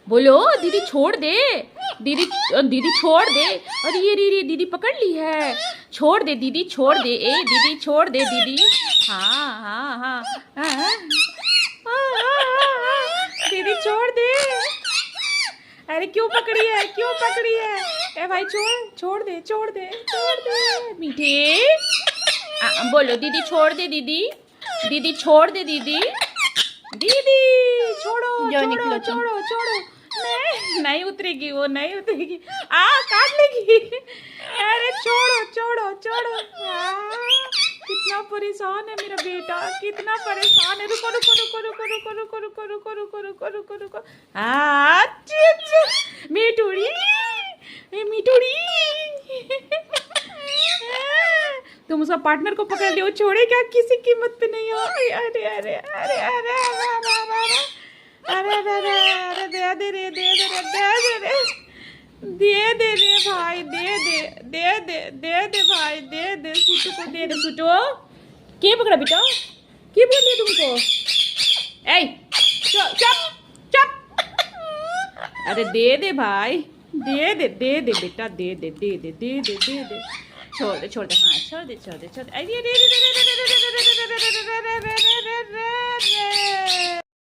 बोलो दीदी छोड़ दे। दीदी दीदी छोड़ दे। अरे ये दीदी पकड़ ली है। छोड़ दे दीदी, छोड़ दे। ए दीदी छोड़ दे दीदी। हाँ हाँ हाँ हाँ। दीदी छोड़ दे। अरे क्यों पकड़ी है, क्यों पकड़ी है? ए भाई छोड़, छोड़ दे, छोड़ दे, छोड़ दे मीठे। बोलो दीदी छोड़ दे दीदी। दीदी छोड़ दे दीदी। दीदी छोड़ो छोड़ो छोड़ो छोड़ो। नहीं उतरेगी, वो नहीं उतरेगी। काट लेगी। अरे छोड़ो छोड़ो छोड़ो। कितना परेशान है मेरा बेटा, कितना परेशान है। रुको रुको रुको रुको रुको रुको रुको रुको रुको रुको रुको रुको। मीठूड़ी, मीठूड़ी। तुम उसका पार्टनर को पकड़ लियो, छोड़ेगा किसी कीमत पे नहीं हो। अरे अरे अरे अरे अरे अरे अरे अरे दे दे रे, दे दे रे, दे दे रे, दे दे रे भाई, दे दे, दे दे, दे दे भाई, दे दे सूटू को, दे दे सूटू। क्या पकड़ा बेटा, क्या पकड़ लिया तुमको? ऐ चुप चुप। अरे दे दे भाई, दे दे, दे दे बेटा, दे दे, दे दे, दे दे, दे दे। छोड़ दे, छोड़ दे, हाँ छोड़ दे, छोड़ दे, छोड़ दे। अरे